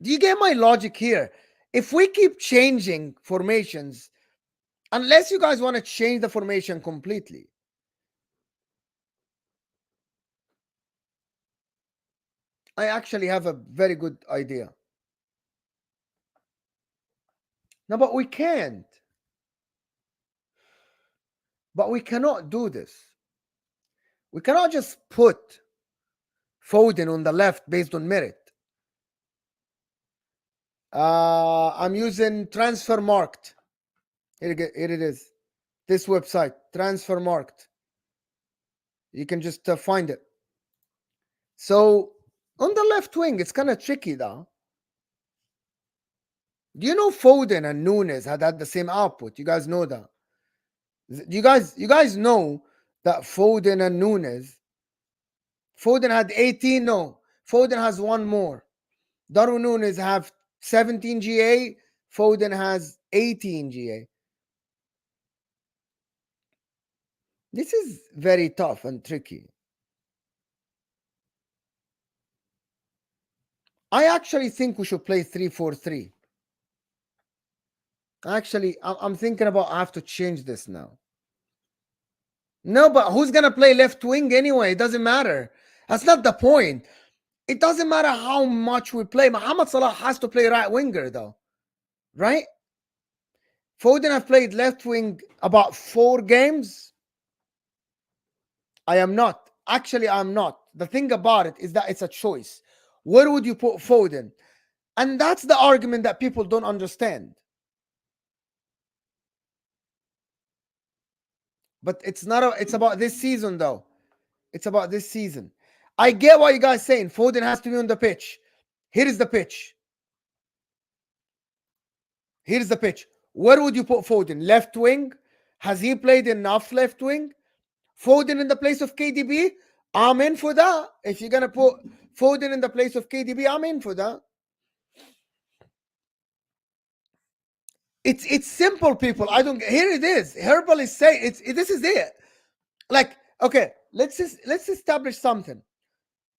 Speaker 1: Do you get my logic here? If we keep changing formations, unless you guys want to change the formation completely, I actually have a very good idea. No, but we can't. But we cannot do this. We cannot just put Foden on the left based on merit. I'm using Transfermarkt. Here it is. This website, Transfermarkt. You can just find it. So on the left wing, it's kind of tricky though. Do you know Foden and Nunes had the same output? You guys know that. You guys know that Foden and Nunes. Foden had 18. No, Foden has one more. Darwin Nunes have 17 GA. Foden has 18 GA. This is very tough and tricky. I actually think we should play 3-4-3. Actually, I'm thinking about I have to change this now. No, but who's going to play left wing anyway? It doesn't matter. That's not the point. It doesn't matter how much we play. Mohamed Salah has to play right winger though. Right? Foden have played left wing about 4 games. I am not. Actually, I'm not. The thing about it is that it's a choice. Where would you put Foden? And that's the argument that people don't understand. But it's not it's about this season though. It's about this season. I get what you guys saying. Foden has to be on the pitch. Here is the pitch. Here's the pitch. Where would you put Foden? Left wing? Has he played enough left wing? Foden in the place of KDB? I'm in for that. If you're going to put Foden in the place of KDB, I'm in for that. It's simple, people. I don't. Here it is. Herbal is saying this is it. Like, okay, let's establish something.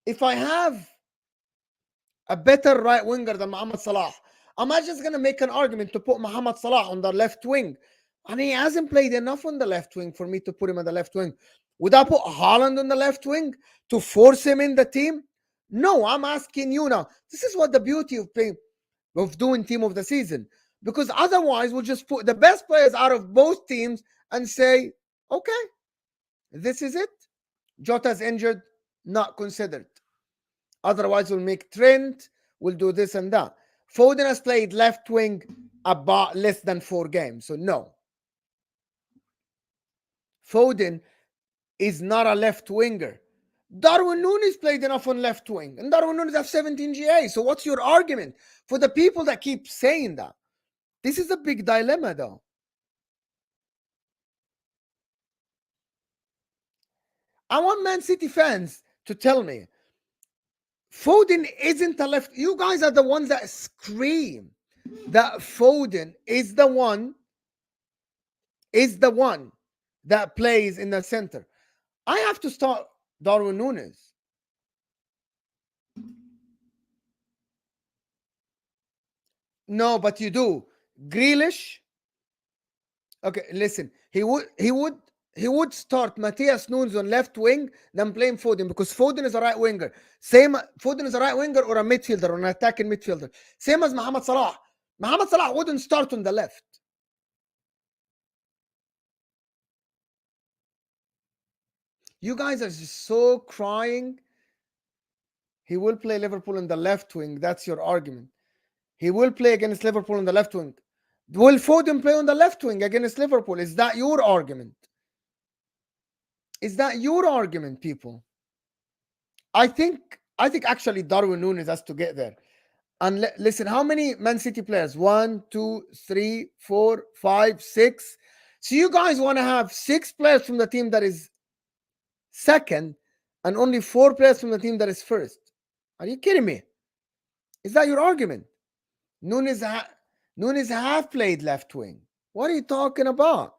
Speaker 1: If I have a better right winger than Mohamed Salah, I'm not just gonna make an argument to put Mohamed Salah on the left wing, and he hasn't played enough on the left wing for me to put him on the left wing. Would I put Haaland on the left wing to force him in the team? No, I'm asking you now. This is what the beauty of doing team of the season. Because otherwise, we'll just put the best players out of both teams and say, okay, this is it. Jota's injured, not considered. Otherwise, we'll make Trent, we'll do this and that. Foden has played left wing about less than 4 games, so no. Foden is not a left winger. Darwin Nunes played enough on left wing, and Darwin Nunes has 17 GA. So what's your argument for the people that keep saying that? This is a big dilemma, though. I want Man City fans to tell me Foden isn't a left. You guys are the ones that scream that Foden is the one that plays in the center. I have to start Darwin Nunes. No, but you do. Grealish. Okay, listen. He would start Matthias Nunes on left wing, then playing Foden because Foden is a right winger. Foden is a right winger or a midfielder or an attacking midfielder. Same as Mohamed Salah. Mohamed Salah wouldn't start on the left. You guys are just so crying. He will play Liverpool in the left wing. That's your argument. He will play against Liverpool on the left wing. Will Foden play on the left wing against Liverpool? Is that your argument? Is that your argument, people? I think actually Darwin Nunes has to get there. And listen, how many Man City players? 1, 2, 3, 4, 5, 6. So you guys want to have 6 players from the team that is second, and only 4 players from the team that is first. Are you kidding me? Is that your argument? Nunes, Nunes have played left wing. What are you talking about?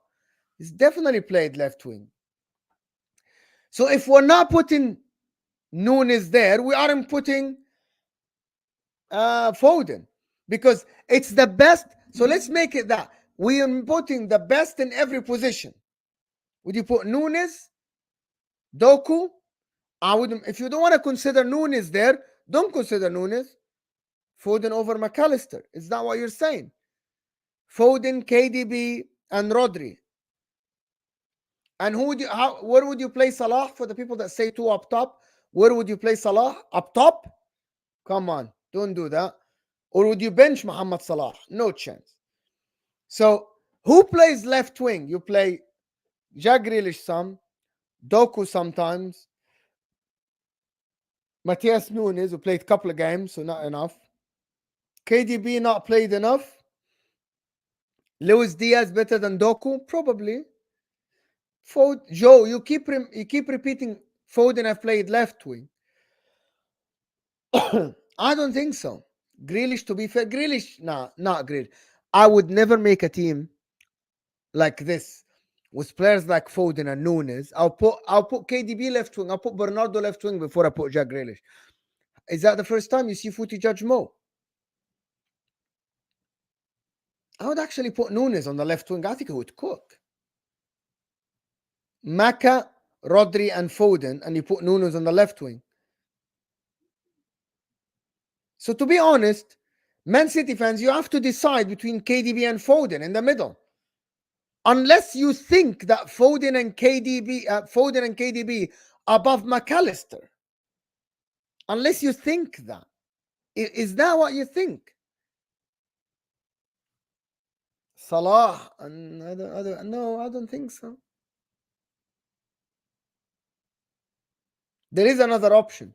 Speaker 1: He's definitely played left wing. So if we're not putting Nunes there, we aren't putting Foden, because it's the best. So let's make it that we are putting the best in every position. Would you put Nunes, Doku? I wouldn't. If you don't want to consider Nunes there, don't consider Nunes. Foden over McAllister. Is that what you're saying? Foden, KDB, and Rodri. And who would you? Where would you play Salah? For the people that say two up top, where would you play Salah? Up top? Come on, don't do that. Or would you bench Muhammad Salah? No chance. So who plays left wing? You play Jack Grealish some, Doku sometimes, Matthias Nunes, who played a couple of games, so not enough. KDB not played enough. Luis Diaz better than Doku? Probably. Joe, you keep repeating Foden have played left wing. I don't think so. Grealish, to be fair, Grealish, nah, not Grealish. I would never make a team like this with players like Foden and Nunes. I'll put KDB left wing. I'll put Bernardo left wing before I put Jack Grealish. Is that the first time you see Footy Judge Mo? I would actually put Nunes on the left wing. I think it would cook. Maka, Rodri, and Foden, and you put Nunes on the left wing. So to be honest, Man City fans, you have to decide between KDB and Foden in the middle. Unless you think that Foden and KDB above McAllister. Unless you think that. Is that what you think? Salah, and no, I don't think so. There is another option.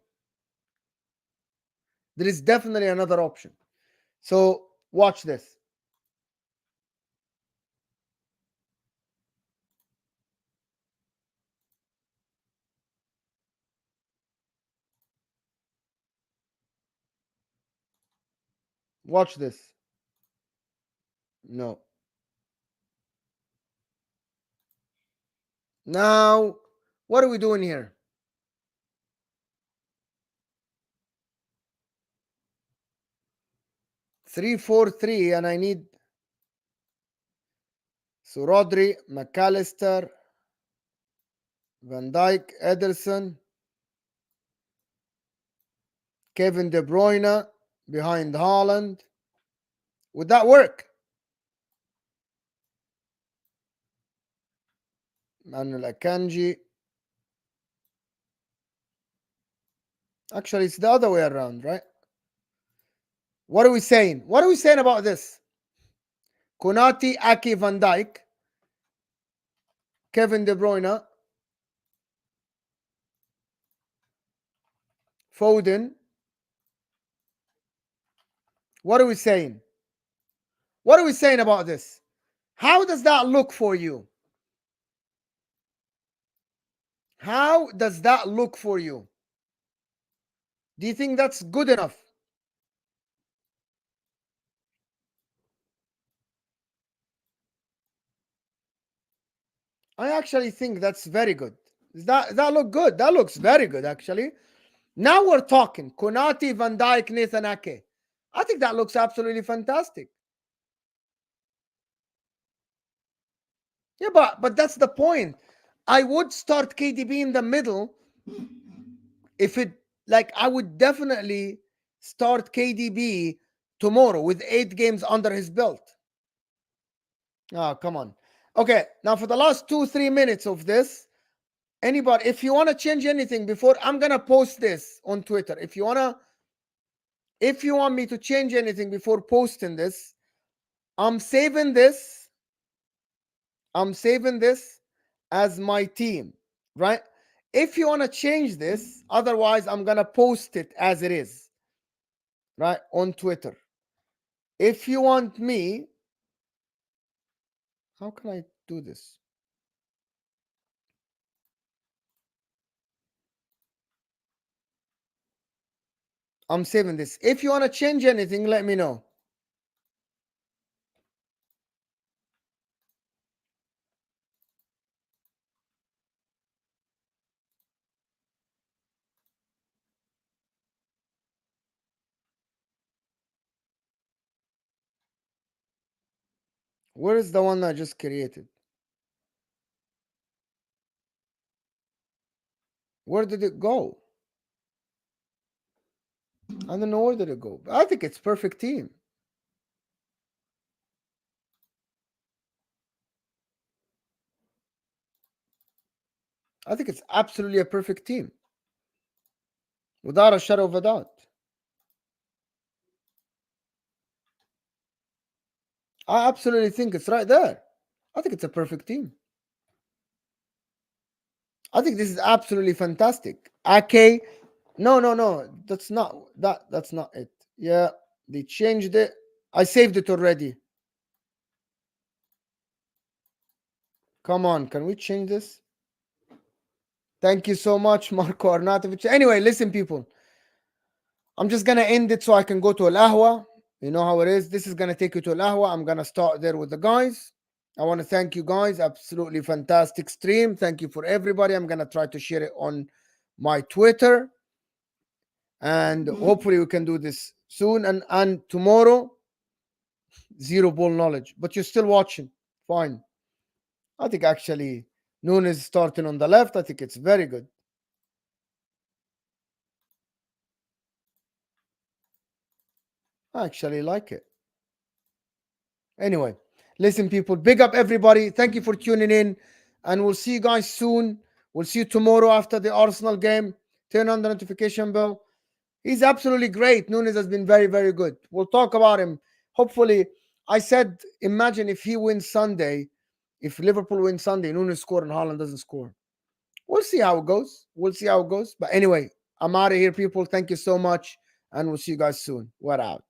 Speaker 1: There is definitely another option. So watch this. Watch this. No. Now, what are we doing here? 3-4-3, and I need so Rodri, McAllister, Van Dijk, Ederson, Kevin De Bruyne behind Haaland. Would that work? Manuel Akanji. Actually, it's the other way around, right? What are we saying? What are we saying about this? Konati, Aki, Van Dijk, Kevin De Bruyne, Foden. What are we saying? What are we saying about this? How does that look for you? How does that look for you? Do you think that's good enough? I actually think that's very good. Does that look good? That looks very good, actually. Now we're talking. Konati, Van Dijk, Nathan Ake. I think that looks absolutely fantastic. Yeah, but that's the point. I would start KDB in the middle if it, like, I would definitely start KDB tomorrow with 8 games under his belt. Oh, come on. Okay, now for the last 2-3 minutes of this, anybody, if you want to change anything before, I'm gonna post this on Twitter. If you want me to change anything before posting this, I'm saving this as my team, right? If you want to change this, otherwise I'm gonna post it as it is, right, on Twitter. If you want me, how can I do this? I'm saving this. If you want to change anything, let me know. Where is the one I just created? Where did it go? I don't know where did it go. I think it's perfect team. I think it's absolutely a perfect team. Without a shadow of a doubt. I absolutely think it's right there. I think it's a perfect team. I think this is absolutely fantastic. Ake, no. That's not it. Yeah, they changed it. I saved it already. Come on, can we change this? Thank you so much, Marco Arnautovic. Anyway, listen, people. I'm just gonna end it so I can go to Al Ahwa. You know how it is. This is gonna take you to Al Ahwa. I'm gonna start there with the guys. I want to thank you guys. Absolutely fantastic stream. Thank you for everybody. I'm gonna try to share it on my Twitter, and hopefully we can do this soon. And tomorrow, zero ball knowledge, but you're still watching. Fine. I think actually Nunes starting on the left. I think it's very good. I actually like it. Anyway, listen, people, big up everybody. Thank you for tuning in, and we'll see you guys soon. We'll see you tomorrow after the Arsenal game. Turn on the notification bell. He's absolutely great. Nunes has been very, very good. We'll talk about him. Hopefully, I said, imagine if he wins Sunday, if Liverpool wins Sunday, Nunes score and Haaland doesn't score. We'll see how it goes. We'll see how it goes. But anyway, I'm out of here, people. Thank you so much, and we'll see you guys soon. We're out.